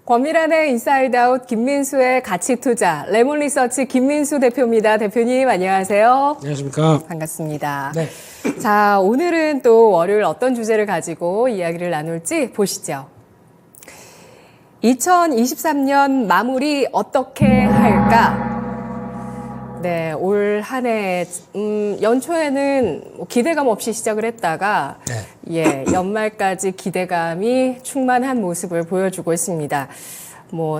권미란의 인사이드아웃 김민수의 가치투자 레몬리서치 김민수 대표입니다. 대표님 안녕하세요. 안녕하십니까. 반갑습니다. 네. 자, 오늘은 또 월요일 어떤 주제를 가지고 이야기를 나눌지 보시죠. 2023년 마무리 어떻게 할까? 네, 올 한 해 연초에는 기대감 없이 시작을 했다가 연말까지 기대감이 충만한 모습을 보여주고 있습니다.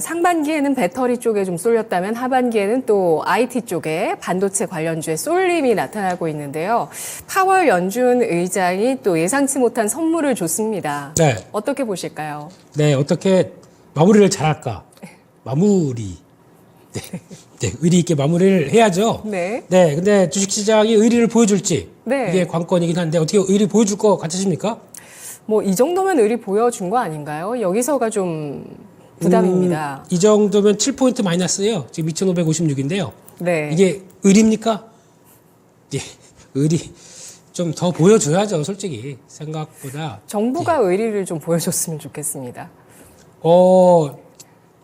상반기에는 배터리 쪽에 좀 쏠렸다면 하반기에는 또 IT 쪽에 반도체 관련주의 쏠림이 나타나고 있는데요. 파월 연준 의장이 또 예상치 못한 선물을 줬습니다. 네. 어떻게 보실까요? 네, 어떻게 마무리를 잘할까? 마무리. 네, 의리 있게 마무리를 해야죠. 네. 네, 근데 주식시장이 의리를 보여줄지 네. 이게 관건이긴 한데 어떻게 의리 보여줄 것 같으십니까? 이 정도면 의리 보여준 거 아닌가요? 여기서가 좀 부담입니다. 이 정도면 7포인트 마이너스예요. 지금 2,556인데요. 네. 이게 의리입니까? 예, 의리 좀 더 보여줘야죠, 솔직히 생각보다. 정부가 의리를 좀 보여줬으면 좋겠습니다.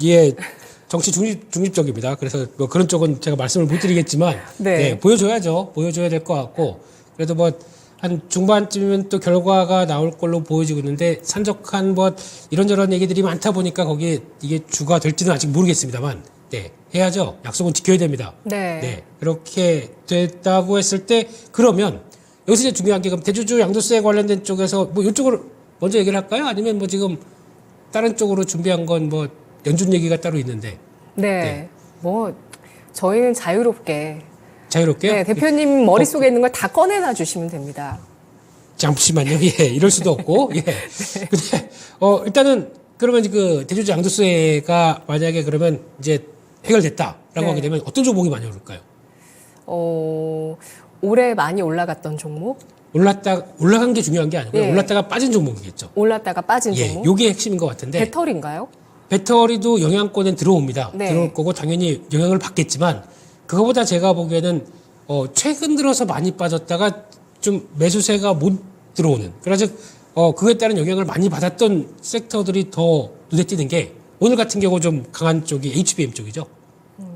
예, 정치 중립적입니다. 그래서 그런 쪽은 제가 말씀을 못 드리겠지만, 네. 보여줘야죠. 보여줘야 될 것 같고, 그래도 한 중반쯤이면 또 결과가 나올 걸로 보여지고 있는데, 산적한 이런저런 얘기들이 많다 보니까 거기에 이게 주가 될지는 아직 모르겠습니다만, 네, 해야죠. 약속은 지켜야 됩니다. 네. 그렇게 됐다고 했을 때, 그러면, 여기서 이제 중요한 게, 그럼 대주주 양도세 관련된 쪽에서 이쪽으로 먼저 얘기를 할까요? 아니면 지금 다른 쪽으로 준비한 건 연준 얘기가 따로 있는데. 네. 저희는 자유롭게. 자유롭게요? 네, 대표님 머릿속에 있는 걸 다 꺼내놔 주시면 됩니다. 잠시만요. 예, 이럴 수도 없고. 예. 근데, 일단은, 그러면 그 대주주 양도세가 만약에 그러면 이제 해결됐다라고 하게 되면 어떤 종목이 많이 오를까요? 올해 많이 올라갔던 종목? 올라간 게 중요한 게 아니고요. 올랐다가 빠진 종목이겠죠. 올랐다가 빠진 종목? 요게 핵심인 것 같은데. 배터리인가요? 배터리도 영향권엔 들어옵니다. 네. 들어올 거고 당연히 영향을 받겠지만 그거보다 제가 보기에는 최근 들어서 많이 빠졌다가 좀 매수세가 못 들어오는 그래서 그에 따른 영향을 많이 받았던 섹터들이 더 눈에 띄는 게 오늘 같은 경우 좀 강한 쪽이 HBM 쪽이죠.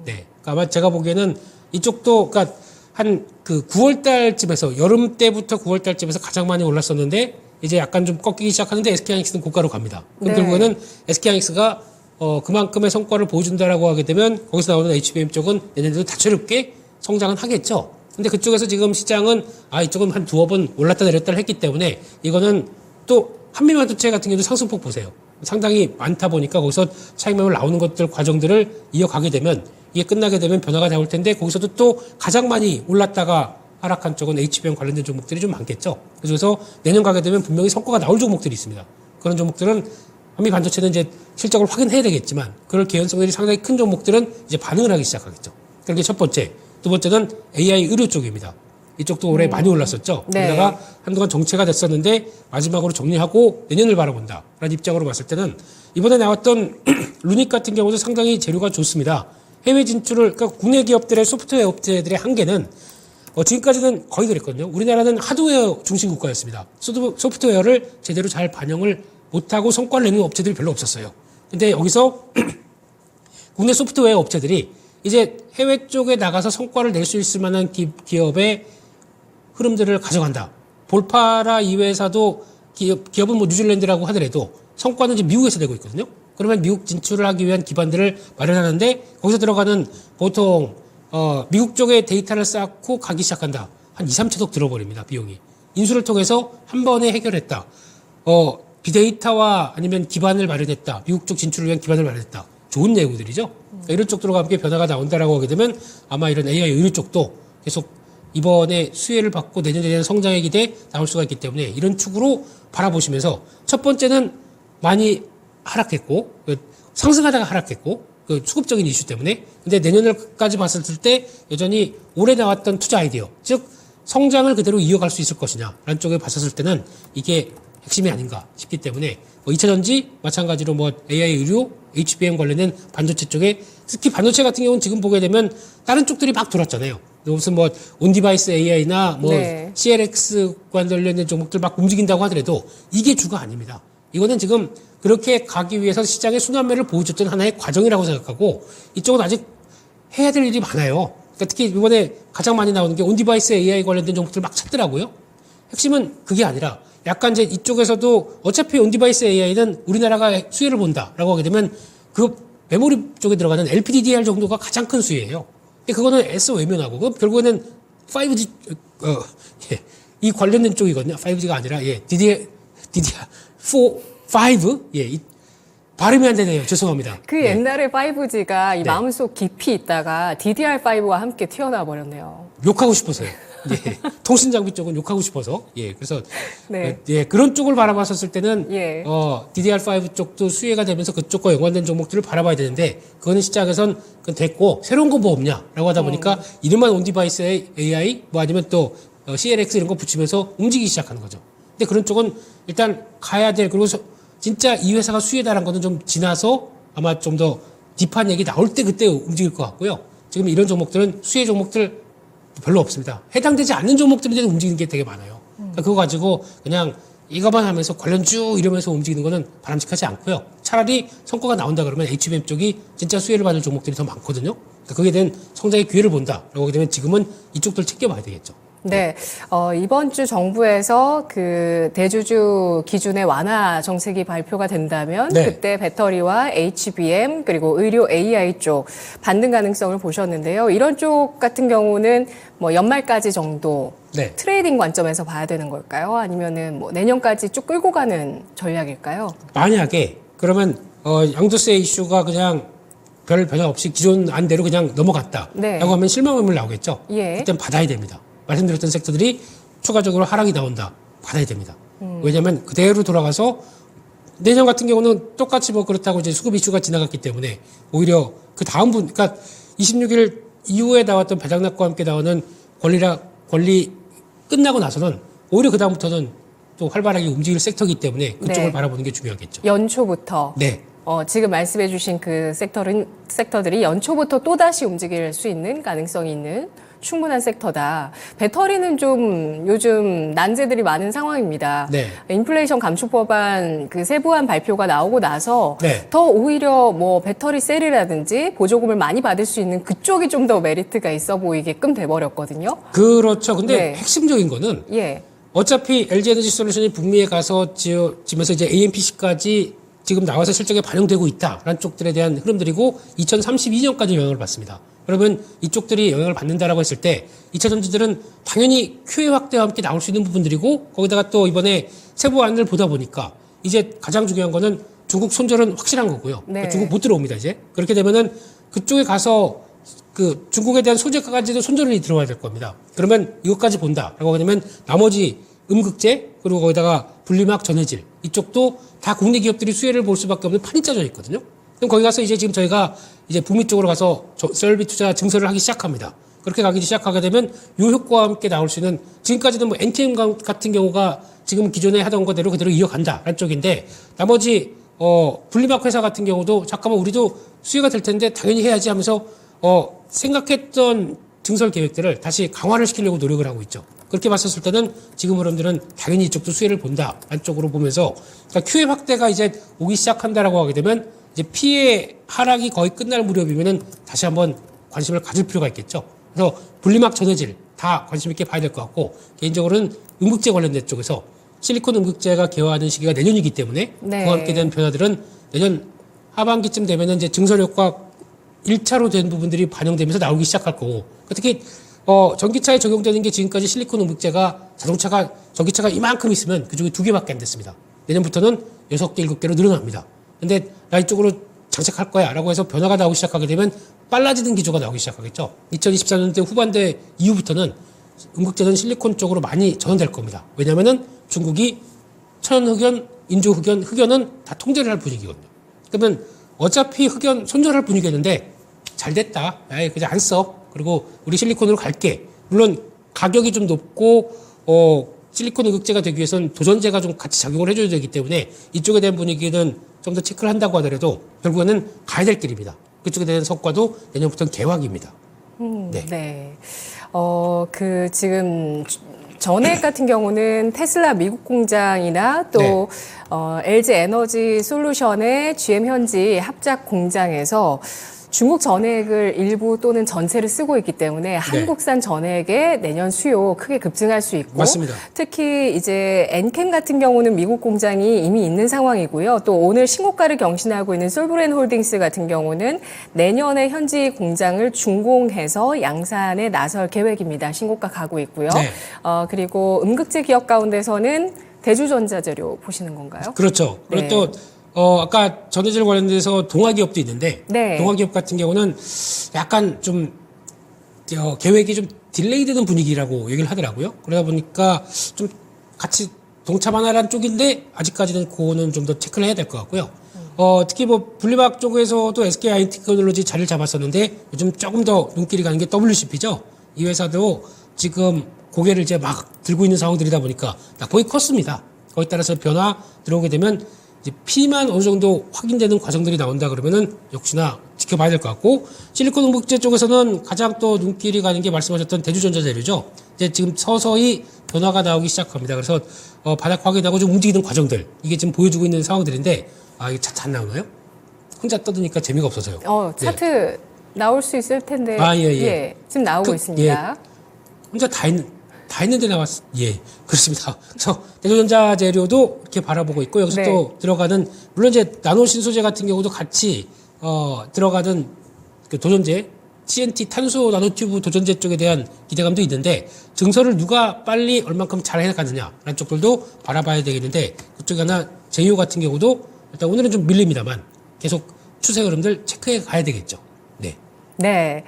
네. 그러니까 아마 제가 보기에는 이쪽도 그러니까 한 그 9월 달쯤에서 여름 때부터 9월 달쯤에서 가장 많이 올랐었는데 이제 약간 좀 꺾이기 시작하는데 SK하이닉스는 고가로 갑니다. 그럼 결국에는 SK하이닉스가 그만큼의 성과를 보여준다라고 하게 되면 거기서 나오는 HBM 쪽은 얘네들도 다채롭게 성장은 하겠죠. 근데 그쪽에서 지금 시장은 이쪽은 한 두어 번 올랐다 내렸다를 했기 때문에 이거는 또 한미반도체 같은 경우도 상승폭 보세요. 상당히 많다 보니까 거기서 차익 매물 나오는 것들 과정들을 이어가게 되면 이게 끝나게 되면 변화가 나올 텐데 거기서도 또 가장 많이 올랐다가 하락한 쪽은 HBM 관련된 종목들이 좀 많겠죠. 그래서 내년 가게 되면 분명히 성과가 나올 종목들이 있습니다. 그런 종목들은 한미 반도체는 이제 실적을 확인해야 되겠지만 그럴 개연성들이 상당히 큰 종목들은 이제 반응을 하기 시작하겠죠. 그게 첫 번째. 두 번째는 AI 의료 쪽입니다. 이쪽도 올해 많이 올랐었죠. 네. 그러다가 한동안 정체가 됐었는데 마지막으로 정리하고 내년을 바라본다. 라는 입장으로 봤을 때는 이번에 나왔던 루닉 같은 경우도 상당히 재료가 좋습니다. 해외 진출을 그러니까 국내 기업들의 소프트웨어 업체들의 한계는 지금까지는 거의 그랬거든요. 우리나라는 하드웨어 중심 국가였습니다. 소프트웨어를 제대로 잘 반영을 못하고 성과를 내는 업체들이 별로 없었어요. 근데 여기서 국내 소프트웨어 업체들이 이제 해외 쪽에 나가서 성과를 낼 수 있을 만한 기업의 흐름들을 가져간다. 볼파라 이 회사도 기업은 뉴질랜드라고 하더라도 성과는 이제 미국에서 내고 있거든요. 그러면 미국 진출을 하기 위한 기반들을 마련하는데 거기서 들어가는 보통 미국 쪽에 데이터를 쌓고 가기 시작한다. 한 2, 3천억 들어버립니다. 비용이. 인수를 통해서 한 번에 해결했다. 빅데이터와 아니면 기반을 마련했다. 미국 쪽 진출을 위한 기반을 마련했다. 좋은 내용들이죠. 그러니까 이런 쪽들과 함께 변화가 나온다라고 하게 되면 아마 이런 AI 의료 쪽도 계속 이번에 수혜를 받고 내년에 대한 성장의 기대 나올 수가 있기 때문에 이런 축으로 바라보시면서 첫 번째는 많이 하락했고 상승하다가 하락했고 수급적인 이슈 때문에 근데 내년을까지 봤을 때 여전히 올해 나왔던 투자 아이디어 즉 성장을 그대로 이어갈 수 있을 것이냐라는 쪽에 봤었을 때는 이게 핵심이 아닌가 싶기 때문에 2차전지 마찬가지로 AI 의료, HBM 관련된 반도체 쪽에 특히 반도체 같은 경우는 지금 보게 되면 다른 쪽들이 막 돌았잖아요. 무슨 온디바이스 AI나 CLX 관련된 종목들 막 움직인다고 하더라도 이게 주가 아닙니다. 이거는 지금 그렇게 가기 위해서 시장의 순환매를 보여줬던 하나의 과정이라고 생각하고 이쪽은 아직 해야 될 일이 많아요. 그러니까 특히 이번에 가장 많이 나오는 게 온디바이스 AI 관련된 종목들 막 찾더라고요. 핵심은 그게 아니라 약간 이제 이쪽에서도 어차피 온디바이스 AI는 우리나라가 수혜를 본다라고 하게 되면 그 메모리 쪽에 들어가는 LPDDR 정도가 가장 큰 수혜예요. 근데 그거는 S 외면하고 그 결국에는 5G 예, 이 관련된 쪽이거든요. 5G가 아니라 예, DDR4, 5 예, 발음이 안 되네요. 죄송합니다. 그 예. 옛날에 5G가 이 네. 마음속 깊이 있다가 DDR5와 함께 튀어나와 버렸네요. 욕하고 싶어서요. 예. 통신 장비 쪽은 욕하고 싶어서. 예. 그래서 네. 예, 그런 쪽을 바라봤었을 때는 예. DDR5 쪽도 수혜가 되면서 그쪽과 연관된 종목들을 바라봐야 되는데 그거는 시장에선 그건 됐고 새로운 거 뭐 없냐라고 하다 보니까 이름만 온디바이스 AI 뭐 아니면 또 CLX 이런 거 붙이면서 움직이기 시작하는 거죠. 근데 그런 쪽은 일단 가야 될 그리고 진짜 이 회사가 수혜다라는 거는 좀 지나서 아마 좀 더 딥한 얘기 나올 때 그때 움직일 것 같고요. 지금 이런 종목들은 수혜 종목들 별로 없습니다. 해당되지 않는 종목들인데도 움직이는 게 되게 많아요. 그러니까 그거 가지고 그냥 이거만 하면서 관련 쭉 이러면서 움직이는 거는 바람직하지 않고요. 차라리 성과가 나온다 그러면 HBM 쪽이 진짜 수혜를 받을 종목들이 더 많거든요. 그러니까 거기에 대한 성장의 기회를 본다라고 하게 되면 지금은 이쪽들 챙겨봐야 되겠죠. 네, 이번 주 정부에서 그 대주주 기준의 완화 정책이 발표가 된다면 네. 그때 배터리와 HBM 그리고 의료 AI 쪽 반등 가능성을 보셨는데요. 이런 쪽 같은 경우는 뭐 연말까지 정도 네. 트레이딩 관점에서 봐야 되는 걸까요? 아니면은 뭐 내년까지 쭉 끌고 가는 전략일까요? 만약에 그러면 양도세 이슈가 그냥 별 변화 없이 기존 안대로 그냥 넘어갔다라고 네. 하면 실망 매물 나오겠죠. 예. 그땐 받아야 됩니다. 말씀드렸던 섹터들이 추가적으로 하락이 나온다. 받아야 됩니다. 왜냐하면 그대로 돌아가서 내년 같은 경우는 똑같이 뭐 그렇다고 이제 수급 이슈가 지나갔기 때문에 오히려 그 다음 그러니까 26일 이후에 나왔던 배당락과 함께 나오는 권리 끝나고 나서는 오히려 그 다음부터는 또 활발하게 움직일 섹터이기 때문에 그쪽을 네. 바라보는 게 중요하겠죠. 연초부터 네. 지금 말씀해주신 그 섹터들이 연초부터 또다시 움직일 수 있는 가능성이 있는 충분한 섹터다. 배터리는 좀 요즘 난제들이 많은 상황입니다. 네. 인플레이션 감축법안 그 세부안 발표가 나오고 나서 네. 더 오히려 뭐 배터리 셀이라든지 보조금을 많이 받을 수 있는 그쪽이 좀 더 메리트가 있어 보이게끔 돼버렸거든요. 그렇죠. 근데 네. 핵심적인 거는 예. 어차피 LG에너지솔루션이 북미에 가서 지면서 이제 AMPC까지 지금 나와서 실적에 반영되고 있다라는 쪽들에 대한 흐름들이고 2032년까지 영향을 받습니다. 그러면 이쪽들이 영향을 받는다라고 했을 때 2차 전지들은 당연히 QA 확대와 함께 나올 수 있는 부분들이고 거기다가 또 이번에 세부안을 보다 보니까 이제 가장 중요한 거는 중국 손절은 확실한 거고요. 네. 중국 못 들어옵니다 이제. 그렇게 되면은 그쪽에 가서 그 중국에 대한 소재까지도 손절이 들어와야 될 겁니다. 그러면 이것까지 본다라고 하면 나머지 음극재 그리고 거기다가 분리막 전해질 이쪽도 다 국내 기업들이 수혜를 볼 수밖에 없는 판이 짜져 있거든요. 그럼 거기 가서 이제 지금 저희가 이제 북미 쪽으로 가서 셀비 투자 증설을 하기 시작합니다. 그렇게 가기 시작하게 되면 요 효과와 함께 나올 수 있는 지금까지는 뭐 NTM 같은 경우가 지금 기존에 하던 거대로 그대로 이어간다라는 쪽인데 나머지 분리막 회사 같은 경우도 잠깐만 우리도 수혜가 될 텐데 당연히 해야지 하면서 생각했던 증설 계획들을 다시 강화를 시키려고 노력을 하고 있죠. 그렇게 봤었을 때는 지금 여러분들은 당연히 이쪽도 수혜를 본다 안쪽으로 보면서 그러니까 QA 확대가 이제 오기 시작한다라고 하게 되면 이제 피해 하락이 거의 끝날 무렵이면은 다시 한번 관심을 가질 필요가 있겠죠. 그래서 분리막 전해질 다 관심 있게 봐야 될 것 같고 개인적으로는 음극재 관련된 쪽에서 실리콘 음극재가 개화하는 시기가 내년이기 때문에 네. 그와 함께 된 변화들은 내년 하반기쯤 되면은 이제 증설 효과 1차로 된 부분들이 반영되면서 나오기 시작할 거고 특히 전기차에 적용되는 게 지금까지 실리콘 음극재가 전기차가 이만큼 있으면 그중에 2개밖에 안 됐습니다. 내년부터는 6개, 7개로 늘어납니다. 근데 나 이쪽으로 장착할 거야 라고 해서 변화가 나오기 시작하게 되면 빨라지는 기조가 나오기 시작하겠죠. 2024년대 후반대 이후부터는 음극재는 실리콘 쪽으로 많이 전환될 겁니다. 왜냐면은 중국이 천연흑연, 인조흑연, 흑연은 다 통제를 할 분위기거든요. 그러면 어차피 흑연 손절할 분위기였는데 잘 됐다. 아예 그냥 안 써. 그리고 우리 실리콘으로 갈게. 물론 가격이 좀 높고 실리콘 음극재가 되기 위해서는 도전제가 좀 같이 작용을 해줘야 되기 때문에 이쪽에 대한 분위기는 좀 더 체크를 한다고 하더라도 결국에는 가야 될 길입니다. 그쪽에 대한 성과도 내년부터는 개확입니다. 네. 네. 지금 전액 같은 경우는 테슬라 미국 공장이나 또 네. LG 에너지 솔루션의 GM 현지 합작 공장에서 중국 전액을 일부 또는 전체를 쓰고 있기 때문에 한국산 전액의 내년 수요 크게 급증할 수 있고 맞습니다. 특히 이제 엔캠 같은 경우는 미국 공장이 이미 있는 상황이고요. 또 오늘 신고가를 경신하고 있는 솔브렌 홀딩스 같은 경우는 내년에 현지 공장을 준공해서 양산에 나설 계획입니다. 신고가 가고 있고요. 네. 그리고 음극재 기업 가운데서는 대주전자재료 보시는 건가요? 그렇죠. 그리고 네. 또 아까 전해질 관련돼서 동화기업도 있는데 네. 동화기업 같은 경우는 약간 좀 계획이 좀 딜레이되는 분위기라고 얘기를 하더라고요. 그러다 보니까 좀 같이 동참하나라는 쪽인데 아직까지는 그거는 좀 더 체크를 해야 될 것 같고요. 특히 뭐 분리막 쪽에서도 SK 하이테크놀로지 자리를 잡았었는데 요즘 조금 더 눈길이 가는 게 WCP죠. 이 회사도 지금 고개를 이제 막 들고 있는 상황들이다 보니까 낙폭이 컸습니다. 거기에 따라서 변화 들어오게 되면 이제 P만 어느 정도 확인되는 과정들이 나온다 그러면은 역시나 지켜봐야 될 것 같고 실리콘 음극재 쪽에서는 가장 또 눈길이 가는 게 말씀하셨던 대주전자재료죠. 이제 지금 서서히 변화가 나오기 시작합니다. 그래서 바닥 확인하고 좀 움직이는 과정들 이게 지금 보여주고 있는 상황들인데 이게 차트 안 나오나요? 혼자 떠드니까 재미가 없어서요. 차트 나올 수 있을 텐데 예. 지금 나오고 있습니다. 혼자 다 했는데 나왔어. 예, 그렇습니다. 그래서 대전자 재료도 이렇게 바라보고 있고 여기서 네. 또 들어가는 물론 이제 나노 신소재 같은 경우도 같이 들어가는 그 도전제 CNT 탄소 나노튜브 도전제 쪽에 대한 기대감도 있는데 증설을 누가 빨리 얼만큼 잘 해가느냐라는 쪽들도 바라봐야 되겠는데 그쪽 하나 제이오 같은 경우도 일단 오늘은 좀 밀립니다만 계속 추세 흐름들 체크해 가야 되겠죠. 네. 네.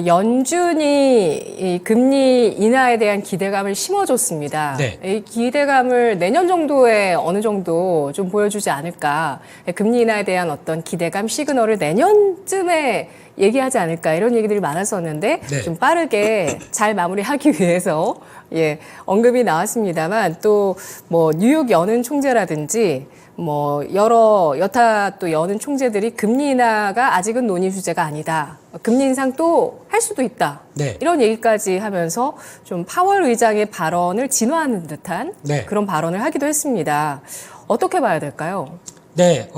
연준이 이 금리 인하에 대한 기대감을 심어줬습니다. 네. 이 기대감을 내년 정도에 어느 정도 좀 보여주지 않을까. 금리 인하에 대한 어떤 기대감 시그널을 내년쯤에 얘기하지 않을까. 이런 얘기들이 많았었는데 네. 좀 빠르게 잘 마무리하기 위해서 언급이 나왔습니다만 또 뭐 뉴욕 연은 총재라든지 뭐 여타 또 여는 총재들이 금리 인하가 아직은 논의 주제가 아니다. 금리 인상 또 할 수도 있다. 네. 이런 얘기까지 하면서 좀 파월 의장의 발언을 진화하는 듯한 네. 그런 발언을 하기도 했습니다. 어떻게 봐야 될까요? 네.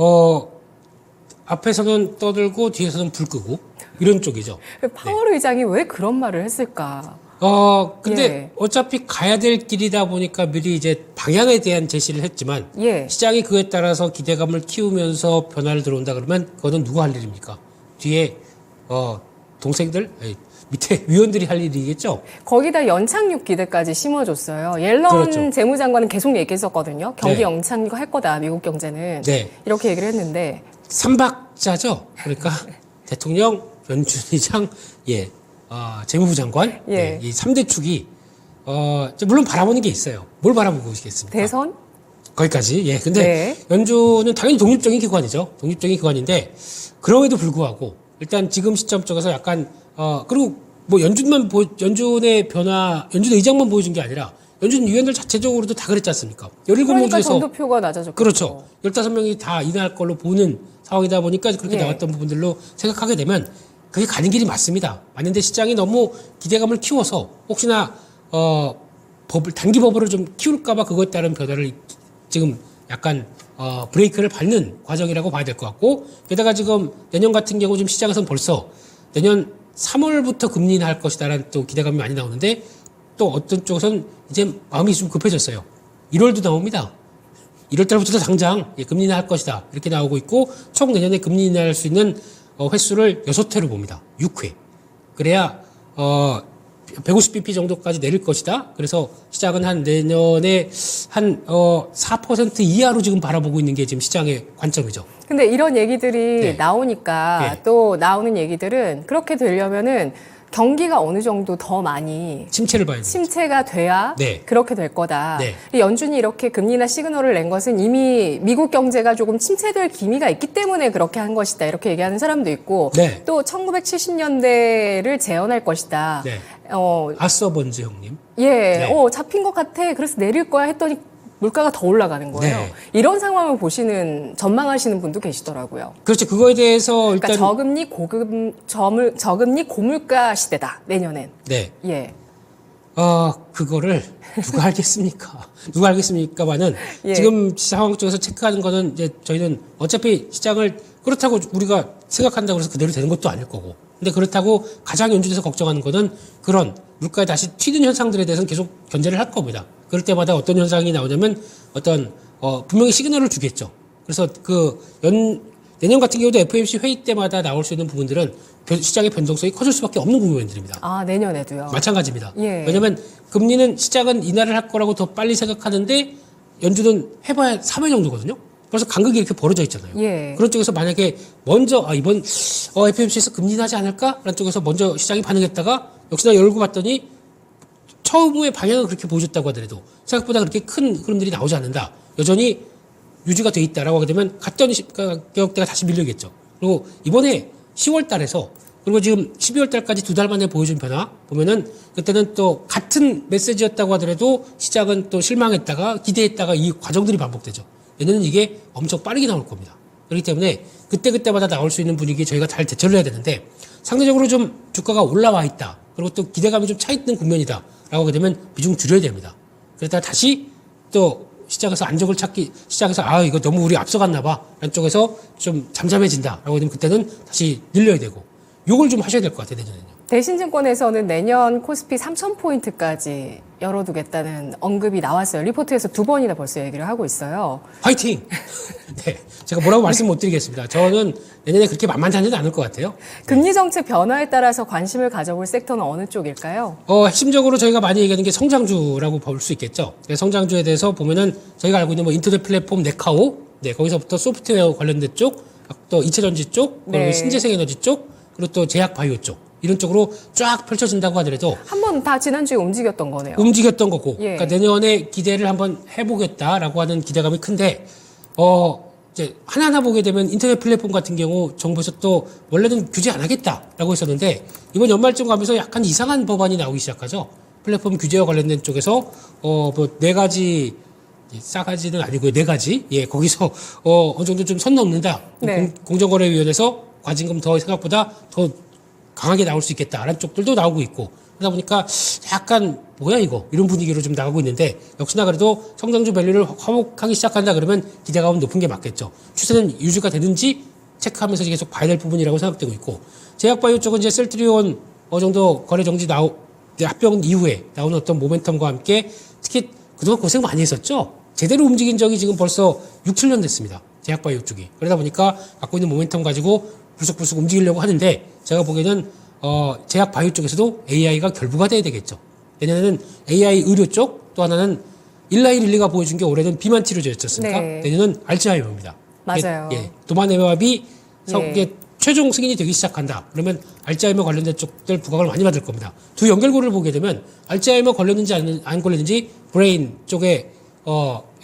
앞에서는 떠들고 뒤에서는 불 끄고 이런 쪽이죠. 파월 의장이 왜 그런 말을 했을까? 근데 예. 어차피 가야 될 길이다 보니까 미리 이제 방향에 대한 제시를 했지만 예. 시장이 그에 따라서 기대감을 키우면서 변화를 들어온다 그러면 그거는 누가 할 일입니까? 뒤에 동생들 밑에 위원들이 할 일이겠죠. 거기다 연착륙 기대까지 심어줬어요. 옐런 그렇죠. 재무장관은 계속 얘기했었거든요. 경기 네. 연착륙 할 거다, 미국 경제는. 네. 이렇게 얘기를 했는데. 삼박자죠. 그러니까 대통령, 연준의장, 재무부 장관, 예. 이 3대 축이 물론 바라보는 게 있어요. 뭘 바라보고 있겠습니까? 대선? 거기까지. 예. 근데 네. 연준은 당연히 독립적인 기관이죠. 독립적인 기관인데 그럼에도 불구하고 일단 지금 시점 쪽에서 약간 그리고 뭐 연준의 변화, 연준의 의장만 보여준 게 아니라 연준 위원들 자체적으로도 다 그랬지 않습니까? 17명 그러니까 중에서 전도표가 낮아졌고. 그렇죠. 15명이 다 인할 걸로 보는 상황이다 보니까 그렇게 예. 나왔던 부분들로 생각하게 되면 그게 가는 길이 맞습니다. 맞는데 시장이 너무 기대감을 키워서 혹시나 단기 버블을 좀 키울까봐 그것에 따른 변화를 지금 약간 브레이크를 밟는 과정이라고 봐야 될 것 같고 게다가 지금 내년 같은 경우 지금 시장에서는 벌써 내년 3월부터 금리 인하할 것이다라는 또 기대감이 많이 나오는데 또 어떤 쪽에서는 이제 마음이 좀 급해졌어요. 1월도 나옵니다. 1월 달부터 당장 금리 인하할 것이다 이렇게 나오고 있고 총 내년에 금리 인하할 수 있는 횟수를 6회로 봅니다. 6회. 그래야 150bp 정도까지 내릴 것이다. 그래서 시장은 한 내년에 한 4% 이하로 지금 바라보고 있는 게 지금 시장의 관점이죠. 근데 이런 얘기들이 네. 나오니까 네. 또 나오는 얘기들은 그렇게 되려면은 경기가 어느 정도 더 많이 침체를 봐야 돼요. 침체가 돼야 네. 그렇게 될 거다. 네. 연준이 이렇게 금리나 시그널을 낸 것은 이미 미국 경제가 조금 침체될 기미가 있기 때문에 그렇게 한 것이다. 이렇게 얘기하는 사람도 있고 네. 또 1970년대를 재현할 것이다. 네. 아서번즈 형님. 예, 잡힌 것 같아. 그래서 내릴 거야 했더니 물가가 더 올라가는 거예요. 네. 이런 상황을 전망하시는 분도 계시더라고요. 그렇죠. 그거에 대해서 일단 그러니까 저금리 고물가 시대다. 내년엔. 네. 예. 그거를 누가 알겠습니까? 누가 알겠습니까만은 예. 지금 상황 쪽에서 체크하는 거는 이제 저희는 어차피 시장을 그렇다고 우리가 생각한다고 해서 그대로 되는 것도 아닐 거고. 근데 그렇다고 가장 연준에서 걱정하는 거는 그런 물가에 다시 튀는 현상들에 대해서는 계속 견제를 할 겁니다. 그럴 때마다 어떤 현상이 나오냐면 어떤 분명히 시그널을 주겠죠. 그래서 내년 같은 경우도 FOMC 회의 때마다 나올 수 있는 부분들은 시장의 변동성이 커질 수밖에 없는 국면들입니다. 아, 내년에도요? 마찬가지입니다. 예. 왜냐하면 금리는 시장은 인하를 할 거라고 더 빨리 생각하는데 연준은 해봐야 3회 정도거든요. 그래서 간극이 이렇게 벌어져 있잖아요. 예. 그런 쪽에서 만약에 먼저 이번 FOMC에서 금리 인하하지 않을까? 라는 쪽에서 먼저 시장이 반응했다가 역시나 열고 봤더니 처음의 방향을 그렇게 보여줬다고 하더라도 생각보다 그렇게 큰 흐름들이 나오지 않는다. 여전히 유지가 돼 있다라고 하게 되면 갔던 가격대가 다시 밀리겠죠. 그리고 이번에 10월 달에서 그리고 지금 12월 달까지 2달 만에 보여준 변화 보면은 그때는 또 같은 메시지였다고 하더라도 시장은 또 실망했다가 기대했다가 이 과정들이 반복되죠. 얘네는 이게 엄청 빠르게 나올 겁니다. 그렇기 때문에 그때그때마다 나올 수 있는 분위기에 저희가 잘 대처를 해야 되는데 상대적으로 좀 주가가 올라와 있다. 그리고 또 기대감이 좀 차 있는 국면이다. 라고 하게 되면 비중 줄여야 됩니다. 그러다가 다시 또 시장에서 안정을 찾기, 시장에서 이거 너무 우리 앞서갔나 봐. 라는 쪽에서 좀 잠잠해진다. 라고 되면 그때는 다시 늘려야 되고. 요걸 좀 하셔야 될 것 같아요, 내년에는요. 대신증권에서는 내년 코스피 3,000포인트까지 열어두겠다는 언급이 나왔어요. 리포트에서 2번이나 벌써 얘기를 하고 있어요. 화이팅! 네. 제가 뭐라고 말씀 못 드리겠습니다. 저는 내년에 그렇게 만만하지는 않을 것 같아요. 금리 정책 변화에 따라서 관심을 가져볼 섹터는 어느 쪽일까요? 핵심적으로 저희가 많이 얘기하는 게 성장주라고 볼 수 있겠죠. 성장주에 대해서 보면은 저희가 알고 있는 뭐 인터넷 플랫폼 네카오, 네, 거기서부터 소프트웨어 관련된 쪽, 또 이체전지 쪽, 그리고 네. 신재생에너지 쪽, 그리고 또 제약바이오 쪽. 이런 쪽으로 쫙 펼쳐진다고 하더라도 한번 다 지난주에 움직였던 거네요. 움직였던 거고, 예. 그러니까 내년에 기대를 한번 해보겠다라고 하는 기대감이 큰데, 이제 하나하나 보게 되면 인터넷 플랫폼 같은 경우 정부에서 또 원래는 규제 안 하겠다라고 했었는데 이번 연말쯤 가면서 약간 이상한 법안이 나오기 시작하죠. 플랫폼 규제와 관련된 쪽에서 뭐 4가지 싸가지는 아니고요. 4가지. 예, 거기서 어느 정도 좀 선 넘는다. 네. 공정거래위원회에서 과징금 더 생각보다 더 강하게 나올 수 있겠다라는 쪽들도 나오고 있고 그러다 보니까 약간 뭐야 이거 이런 분위기로 좀 나가고 있는데 역시나 그래도 성장주 밸류를 화목하기 시작한다 그러면 기대감은 높은 게 맞겠죠. 추세는 유지가 되는지 체크하면서 계속 봐야 될 부분이라고 생각되고 있고 제약바이오 쪽은 이제 셀트리온 어느 정도 거래 정지 합병 이후에 나오는 어떤 모멘텀과 함께 특히 그동안 고생 많이 했었죠. 제대로 움직인 적이 지금 벌써 6, 7년 됐습니다. 제약바이오 쪽이. 그러다 보니까 갖고 있는 모멘텀 가지고 불쑥불쑥 움직이려고 하는데 제가 보기에는 제약바이오 쪽에서도 AI가 결부가 돼야 되겠죠. 내년에는 AI 의료 쪽, 또 하나는 1912가 보여준 게 올해는 비만 치료제였었으니까 네. 내년은 알츠하이머입니다. 맞아요. 도마내마비 예. 최종 승인이 되기 시작한다. 그러면 알츠하이머 관련된 쪽들 부각을 많이 받을 겁니다. 두 연결고를 보게 되면 알츠하이머 걸렸는지 안 걸렸는지 브레인 쪽에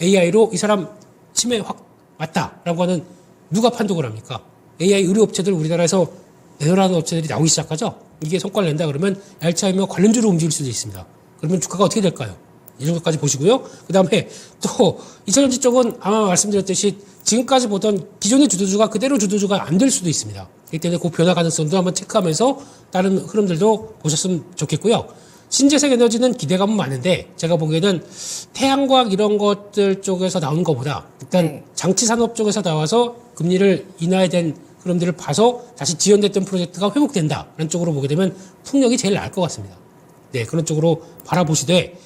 AI로 이 사람 치매 확 왔다라고 하는 누가 판독을 합니까? AI 의료업체들 우리나라에서 내놓으라는 업체들이 나오기 시작하죠. 이게 성과를 낸다 그러면 알츠하이머 관련주로 움직일 수도 있습니다. 그러면 주가가 어떻게 될까요? 이 정도까지 보시고요. 그 다음에 또 이차전지 쪽은 아마 말씀드렸듯이 지금까지 보던 기존의 주도주가 그대로 주도주가 안 될 수도 있습니다. 그렇기 때문에 그 변화 가능성도 한번 체크하면서 다른 흐름들도 보셨으면 좋겠고요. 신재생 에너지는 기대감은 많은데 제가 보기에는 태양광 이런 것들 쪽에서 나오는 것보다 일단 네. 장치산업 쪽에서 나와서 금리를 인하에 된 흐름들을 봐서 다시 지연됐던 프로젝트가 회복된다라는 쪽으로 보게 되면 풍력이 제일 나을 것 같습니다. 네, 그런 쪽으로 바라보시되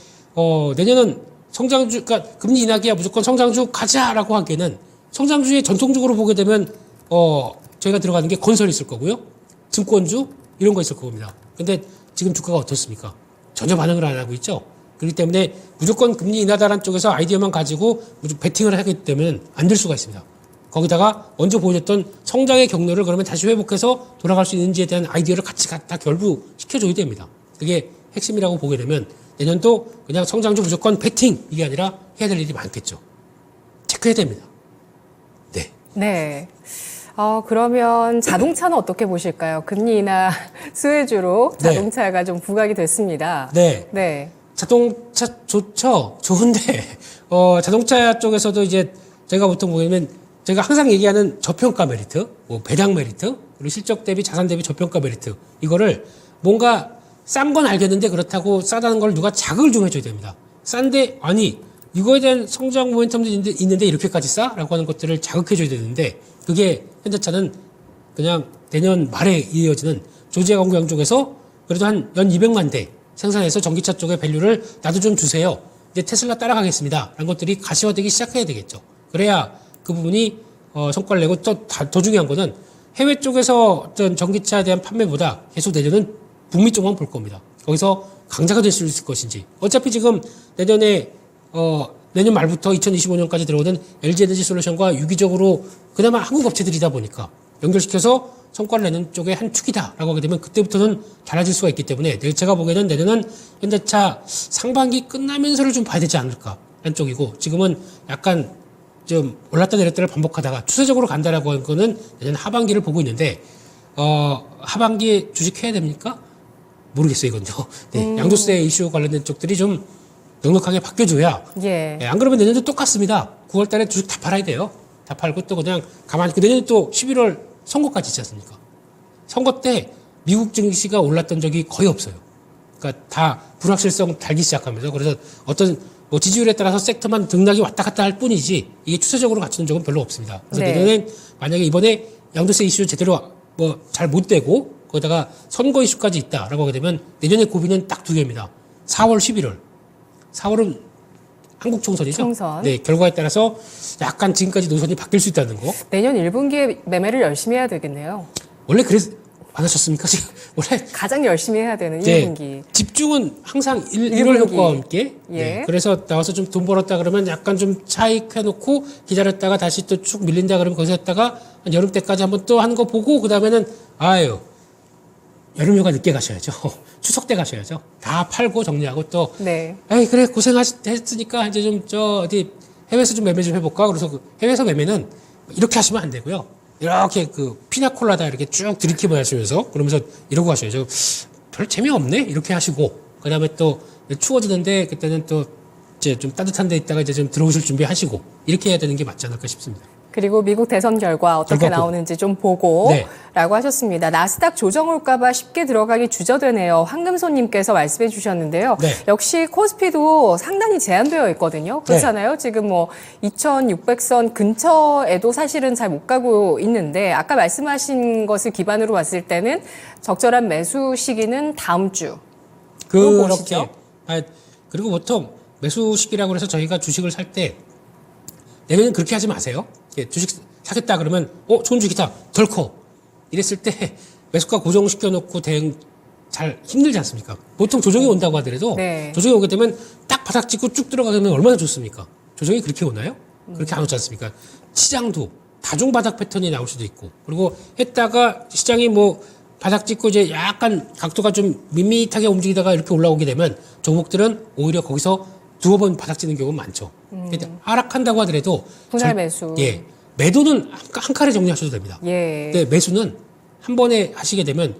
내년은 성장주, 그러니까 금리 인하기야 무조건 성장주 가자라고 하기에는 성장주에 전통적으로 보게 되면 저희가 들어가는 게 건설 있을 거고요, 증권주 이런 거 있을 겁니다. 근데 지금 주가가 어떻습니까? 전혀 반응을 안 하고 있죠. 그렇기 때문에 무조건 금리 인하다라는 쪽에서 아이디어만 가지고 베팅을 하기 때문에 안 될 수가 있습니다. 거기다가 먼저 보여줬던 성장의 경로를 그러면 다시 회복해서 돌아갈 수 있는지에 대한 아이디어를 같이 갖다 결부시켜줘야 됩니다. 그게 핵심이라고 보게 되면 내년도 그냥 성장주 무조건 베팅 이게 아니라 해야 될 일이 많겠죠. 체크해야 됩니다. 네. 네. 그러면 자동차는 어떻게 보실까요? 금리 인하 수혜주로 네. 자동차가 좀 부각이 됐습니다. 네. 네. 자동차 좋죠. 좋은데 자동차 쪽에서도 이제 제가 보통 보면 제가 항상 얘기하는 저평가 메리트, 뭐 배당 메리트, 그리고 실적 대비 자산 대비 저평가 메리트 이거를 뭔가 싼 건 알겠는데 그렇다고 싸다는 걸 누가 자극을 좀 해줘야 됩니다. 싼데 아니 이거에 대한 성장 모멘텀도 있는데 이렇게까지 싸? 라고 하는 것들을 자극해줘야 되는데 그게 현대차는 그냥 내년 말에 이어지는 조지아 공장 쪽에서 그래도 한 연 200만 대 생산해서 전기차 쪽의 밸류를 나도 좀 주세요. 이제 테슬라 따라가겠습니다. 라는 것들이 가시화되기 시작해야 되겠죠. 그래야 그 부분이 성과를 내고 더 중요한 거는 해외 쪽에서 어떤 전기차에 대한 판매보다 계속 내년은 북미 쪽만 볼 겁니다. 거기서 강자가 될 수 있을 것인지. 어차피 지금 내년에 내년 말부터 2025년까지 들어오는 LG에너지 솔루션과 유기적으로 그나마 한국 업체들이다 보니까 연결시켜서 성과를 내는 쪽의 한 축이다라고 하게 되면 그때부터는 달라질 수가 있기 때문에 제가 보기에는 내년은 현대차 상반기 끝나면서를 좀 봐야 되지 않을까 하는 쪽이고 지금은 약간 좀 올랐다 내렸다를 반복하다가 추세적으로 간다라고 하는 거는 내년 하반기를 보고 있는데 하반기에 주식해야 됩니까? 모르겠어요 이건요. 네, 양도세 이슈 관련된 쪽들이 좀 넉넉하게 바뀌어줘야 예. 안 그러면 내년도 똑같습니다. 9월 달에 주식 다 팔아야 돼요. 다 팔고 또 그냥 가만히 있고 내년에 또 11월 선거까지 있지 않습니까? 선거 때 미국 증시가 올랐던 적이 거의 없어요. 그러니까 다 불확실성 달기 시작하면서 그래서 어떤 뭐 지지율에 따라서 섹터만 등락이 왔다 갔다 할 뿐이지 이게 추세적으로 갖추는 적은 별로 없습니다. 그래서 네. 내년엔 만약에 이번에 양도세 이슈 제대로 뭐 잘 못 되고 거기다가 선거 이슈까지 있다라고 하게 되면 내년의 고비는 딱 두 개입니다. 4월, 11월. 4월은 한국 총선이죠. 총선. 네, 결과에 따라서 약간 지금까지 노선이 바뀔 수 있다는 거. 내년 1분기에 매매를 열심히 해야 되겠네요. 원래 그래서 안 하셨습니까? 지금 원래 가장 열심히 해야 되는 네, 1분기. 집중은 항상 1월 효과와 함께. 예. 네, 그래서 나와서 좀 돈 벌었다 그러면 약간 좀 차익 해놓고 기다렸다가 다시 또 쭉 밀린다 그러면 거기서 했다가 한 여름 때까지 한번 또 하는 거 보고 그 다음에는 아유 여름 휴가 늦게 가셔야죠. 추석 때 가셔야죠. 다 팔고 정리하고 또 네. 에이 그래 고생했으니까 이제 좀 어디 해외에서 좀 매매 좀 해볼까. 그래서 그 해외에서 매매는 이렇게 하시면 안 되고요. 이렇게 그 피나콜라다 이렇게 쭉 들이키며 하시면서 그러면서 이러고 가셔야죠. 별 재미없네 이렇게 하시고 그 다음에 또 추워지는데 그때는 또 이제 좀 따뜻한 데 있다가 이제 좀 들어오실 준비하시고 이렇게 해야 되는 게 맞지 않을까 싶습니다. 그리고 미국 대선 결과 어떻게 결과 나오는지 좀 보고 네. 라고 하셨습니다. 나스닥 조정 올까봐 쉽게 들어가기 주저되네요. 황금손님께서 말씀해 주셨는데요. 네. 역시 코스피도 상당히 제한되어 있거든요. 그렇잖아요. 지금 뭐 2600선 근처에도 사실은 잘 못 가고 있는데 아까 말씀하신 것을 기반으로 봤을 때는 적절한 매수 시기는 다음 주. 보시죠. 그리고 보통 매수 시기라고 해서 저희가 주식을 살 때 내년엔 그렇게 하지 마세요. 주식 사겠다 그러면 좋은 주식이다 덜커 이랬을 때 매수가 고정시켜 놓고 대응 잘 힘들지 않습니까? 보통 조정이 온다고 하더라도 네. 조정이 오게 되면 딱 바닥 찍고 쭉 들어가면 얼마나 좋습니까? 조정이 그렇게 오나요? 그렇게 안 오지 않습니까? 시장도 다중 바닥 패턴이 나올 수도 있고 그리고 했다가 시장이 뭐 바닥 찍고 이제 약간 각도가 좀 밋밋하게 움직이다가 이렇게 올라오게 되면 종목들은 오히려 거기서 두어 번 바닥 찍는 경우는 많죠. 하락한다고 하더라도 분할 매수. 예, 매도는 한 칼에 정리하셔도 됩니다. 예. 근데 매수는 한 번에 하시게 되면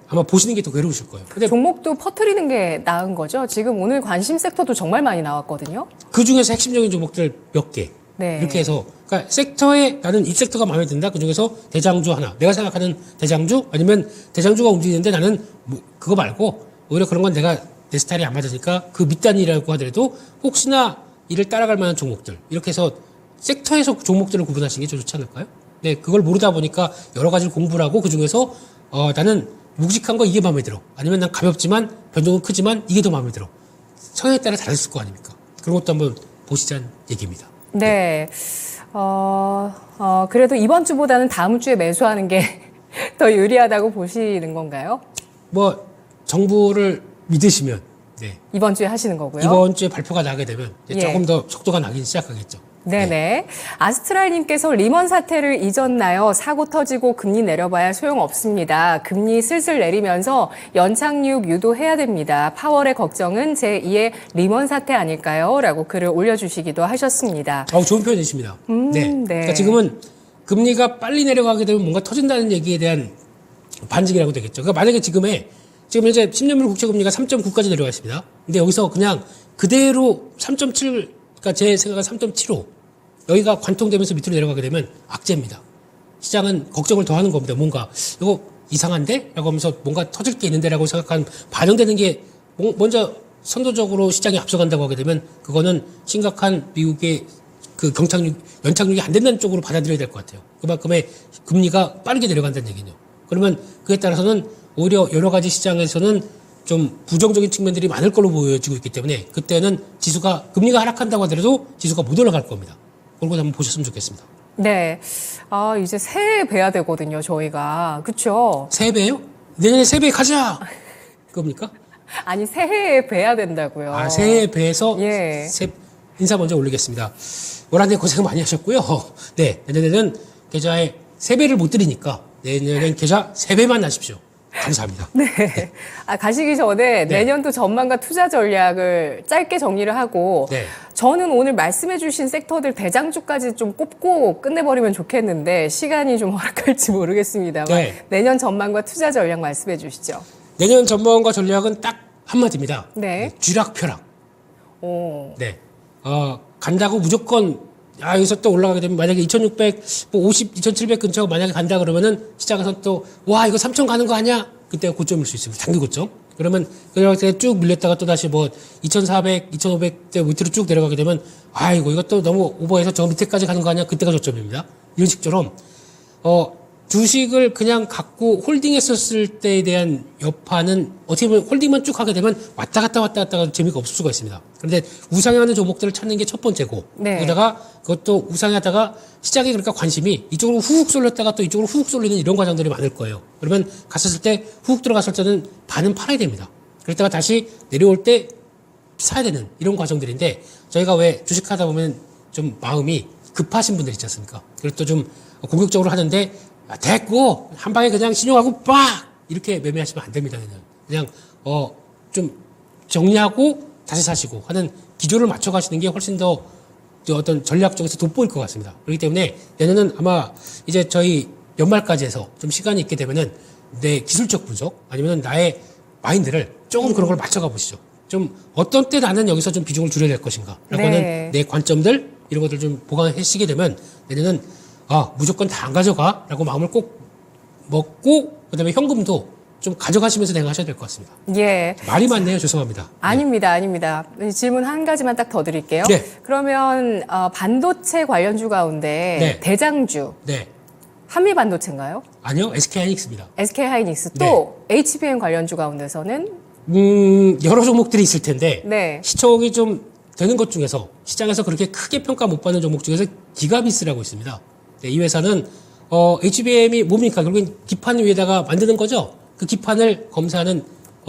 아마 보시는 게 더 괴로우실 거예요. 근데 종목도 퍼뜨리는 게 나은 거죠. 지금 오늘 관심 섹터도 정말 많이 나왔거든요. 그 중에서 핵심적인 종목들 몇 개. 네. 이렇게 해서 그러니까 섹터에 나는 이 섹터가 마음에 든다. 그 중에서 대장주 하나. 내가 생각하는 대장주 아니면 대장주가 움직이는데 나는 뭐 그거 말고 오히려 그런 건 내가 내 스타일이 안 맞으니까 그 밑단이라고 하더라도 혹시나 이를 따라갈 만한 종목들 이렇게 해서 섹터에서 종목들을 구분하시는 게 좀 좋지 않을까요? 네, 그걸 모르다 보니까 여러 가지를 공부를 하고 그 중에서 나는 묵직한 거 이게 마음에 들어. 아니면 난 가볍지만 변동은 크지만 이게 더 마음에 들어. 성향에 따라 다르실 거 아닙니까? 그런 것도 한번 보시자는 얘기입니다. 네. 그래도 이번 주보다는 다음 주에 매수하는 게 더 유리하다고 보시는 건가요? 뭐 정부를 믿으시면 네. 이번 주에 하시는 거고요. 이번 주에 발표가 나게 되면 이제 예. 조금 더 속도가 나기 시작하겠죠. 네네. 아스트랄님께서 리먼 사태를 잊었나요? 사고 터지고 금리 내려봐야 소용없습니다. 금리 슬슬 내리면서 연착륙 유도해야 됩니다. 파월의 걱정은 제2의 리먼 사태 아닐까요? 라고 글을 올려주시기도 하셨습니다. 좋은 표현이십니다. 네. 네. 그러니까 지금은 금리가 빨리 내려가게 되면 뭔가 터진다는 얘기에 대한 반증이라고 되겠죠. 그러니까 만약에 지금 현재 10년물 국채금리가 3.9까지 내려가 있습니다. 근데 여기서 그냥 그대로 3.7, 그러니까 제 생각은 3.75 여기가 관통되면서 밑으로 내려가게 되면 악재입니다. 시장은 걱정을 더 하는 겁니다. 뭔가 이거 이상한데? 라고 하면서 뭔가 터질 게 있는데? 라고 생각한 반영되는 게 먼저 선도적으로 시장이 앞서간다고 하게 되면 그거는 심각한 미국의 그 연착륙이 안 된다는 쪽으로 받아들여야 될 것 같아요. 그만큼의 금리가 빠르게 내려간다는 얘기죠. 그러면 그에 따라서는 오히려 여러 가지 시장에서는 좀 부정적인 측면들이 많을 걸로 보여지고 있기 때문에 그때는 지수가 금리가 하락한다고 하더라도 지수가 못 올라갈 겁니다. 그런 거 한번 보셨으면 좋겠습니다. 네. 아, 이제 새해 뵈야 되거든요, 저희가. 그쵸? 세 배요? 내년에 세 배 가자! 그겁니까? 아니, 새해에 뵈야 된다고요. 아, 새해 배에서 예. 인사 먼저 올리겠습니다. 올 한 해 고생 많이 하셨고요. 네, 내년에는 계좌에 세 배를 못 드리니까 내년엔 계좌 세 배만 나십시오. 감사합니다. 네. 아, 가시기 전에 네. 내년도 전망과 투자 전략을 짧게 정리를 하고 네. 저는 오늘 말씀해 주신 섹터들 대장주까지 좀 꼽고 끝내버리면 좋겠는데 시간이 좀 허락할지 모르겠습니다만 네. 내년 전망과 투자 전략 말씀해 주시죠. 내년 전망과 전략은 딱 한마디입니다. 네. 쥐락펴락. 오. 네. 간다고 무조건, 여기서 또 올라가게 되면 만약에 2650, 2700 근처 만약에 간다 그러면은 시장에서 또, 이거 3000 가는 거 아니야? 그때가 고점일 수 있습니다. 단기 고점. 그러면 그렇게 쭉 밀렸다가 또 다시 2400, 2500대 밑으로 쭉 내려가게 되면, 이것도 너무 오버해서 저 밑에까지 가는 거 아니야? 그때가 저점입니다. 이런 식처럼, 주식을 그냥 갖고 홀딩했었을 때에 대한 여파는 어떻게 보면 홀딩만 쭉 하게 되면 왔다 갔다 재미가 없을 수가 있습니다. 그런데 우상향하는 종목들을 찾는 게 첫 번째고, 네. 거기다가 그것도 우상하다가 시장에 그러니까 관심이 이쪽으로 후훅 쏠렸다가 또 이쪽으로 후훅 쏠리는 이런 과정들이 많을 거예요. 그러면 갔었을 때 후훅 들어갔을 때는 반은 팔아야 됩니다. 그랬다가 다시 내려올 때 사야 되는 이런 과정들인데 저희가 왜 주식하다 보면 좀 마음이 급하신 분들 있지 않습니까? 그래서 또 좀 공격적으로 하는데 됐고 한 방에 그냥 신용하고 빡 이렇게 매매하시면 안 됩니다. 그냥 좀 정리하고 다시 사시고 하는 기조를 맞춰가시는 게 훨씬 더 어떤 전략 쪽에서 돋보일 것 같습니다. 그렇기 때문에 내년은 아마 이제 저희 연말까지 해서 좀 시간이 있게 되면은 내 기술적 분석 아니면 나의 마인드를 조금 그런 걸 맞춰가 보시죠. 좀 어떤 때 나는 여기서 좀 비중을 줄여야 될 것인가 라고 하는 네. 내 관점들 이런 것들 좀 보강하시게 되면 내년은 무조건 다 안 가져가 라고 마음을 꼭 먹고 그다음에 현금도 좀 가져가시면서 대응하셔야 될 것 같습니다. 예. 말이 많네요. 죄송합니다. 아닙니다. 질문 한 가지만 딱 더 드릴게요. 네. 그러면 반도체 관련주 가운데 네. 대장주 네. 한미 반도체인가요? 아니요. SK하이닉스입니다. SK 하이닉스 또 HBM 관련주 가운데서는 여러 종목들이 있을 텐데 네. 시총이 좀 되는 것 중에서 시장에서 그렇게 크게 평가 못 받는 종목 중에서 기가비스라고 있습니다. 네, 이 회사는 HBM이 뭡니까? 결국엔 기판 위에다가 만드는 거죠. 그 기판을 검사하는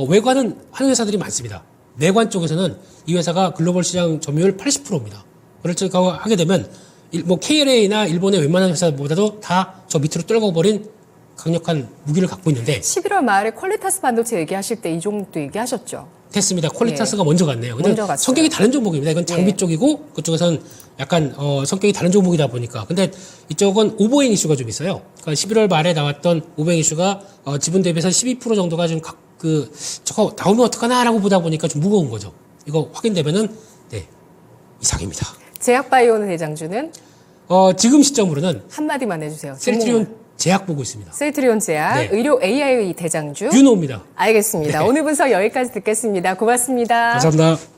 외관은 하는 회사들이 많습니다. 내관 쪽에서는 이 회사가 글로벌 시장 점유율 80%입니다. 그렇게 하게 되면 KLA나 일본의 웬만한 회사보다도 다 저 밑으로 떨궈버린 강력한 무기를 갖고 있는데 11월 말에 퀄리타스 반도체 얘기하실 때 이 종목도 얘기하셨죠. 됐습니다. 퀄리타스가 먼저 갔네요. 근데 먼저 갔어요. 성격이 다른 종목입니다. 이건 장비 예. 쪽이고 그쪽에서는 약간 성격이 다른 종목이다 보니까. 근데 이쪽은 오버행 이슈가 좀 있어요. 그러니까 11월 말에 나왔던 오버행 이슈가 지분 대비해서 12% 정도가 좀 저거 나오면 어떡하나라고 보다 보니까 좀 무거운 거죠. 이거 확인되면은 이상입니다. 제약바이오는 대장주는 지금 시점으로는 한마디만 해주세요. 셀트리온 제약 보고 있습니다. 셀트리온 제약, 네. 의료 AI 대장주. 윤호입니다. 알겠습니다. 네. 오늘 분석 여기까지 듣겠습니다. 고맙습니다. 감사합니다.